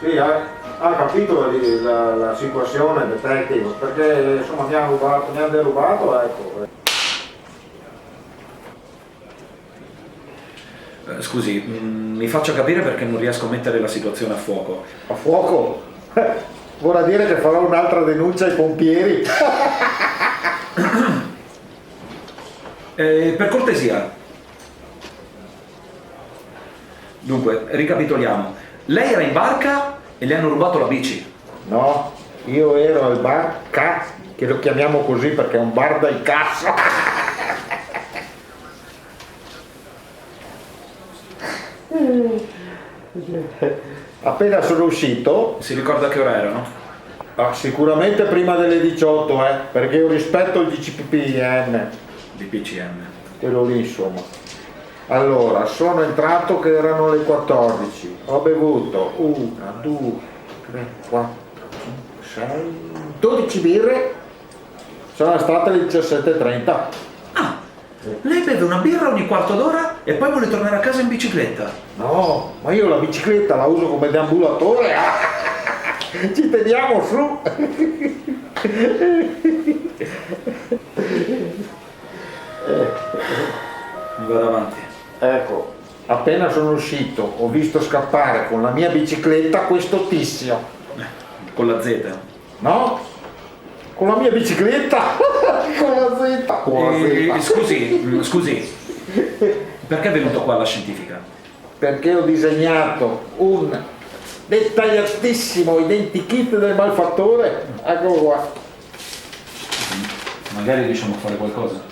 Sì, ha capito la situazione del tecnico, perché insomma mi hanno derubato, ecco. Scusi, mi faccia capire perché non riesco a mettere la situazione a fuoco. A fuoco? Vorrà dire che farò un'altra denuncia ai pompieri. Per cortesia. Dunque, ricapitoliamo. Lei era in barca e le hanno rubato la bici. No, io ero al bar K, che lo chiamiamo così perché è un bar del cazzo. Appena sono uscito, Si ricorda che ora erano? sicuramente prima delle 18, perché io rispetto il DCPM, DPCM. quello lì insomma. Allora, sono entrato che erano le 14, ho bevuto 1, 2, 3, 4, 5, 6, 12 birre, sono state le 17:30. Ah, lei beve una birra ogni quarto d'ora e poi vuole tornare a casa in bicicletta. No, ma io la bicicletta la uso come deambulatore. Ci teniamo su. Vado avanti. Ecco, appena sono uscito ho visto scappare con la mia bicicletta questo tizio. Con la Z. No? Con la mia bicicletta? Con la Z. Con la Z. Scusi, perché è venuto qua alla scientifica? Perché ho disegnato un dettagliatissimo identikit del malfattore. Eccolo qua. Magari riusciamo a fare qualcosa.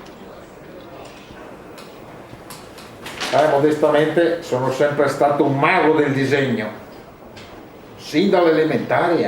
Modestamente sono sempre stato un mago del disegno, sin dalle elementari.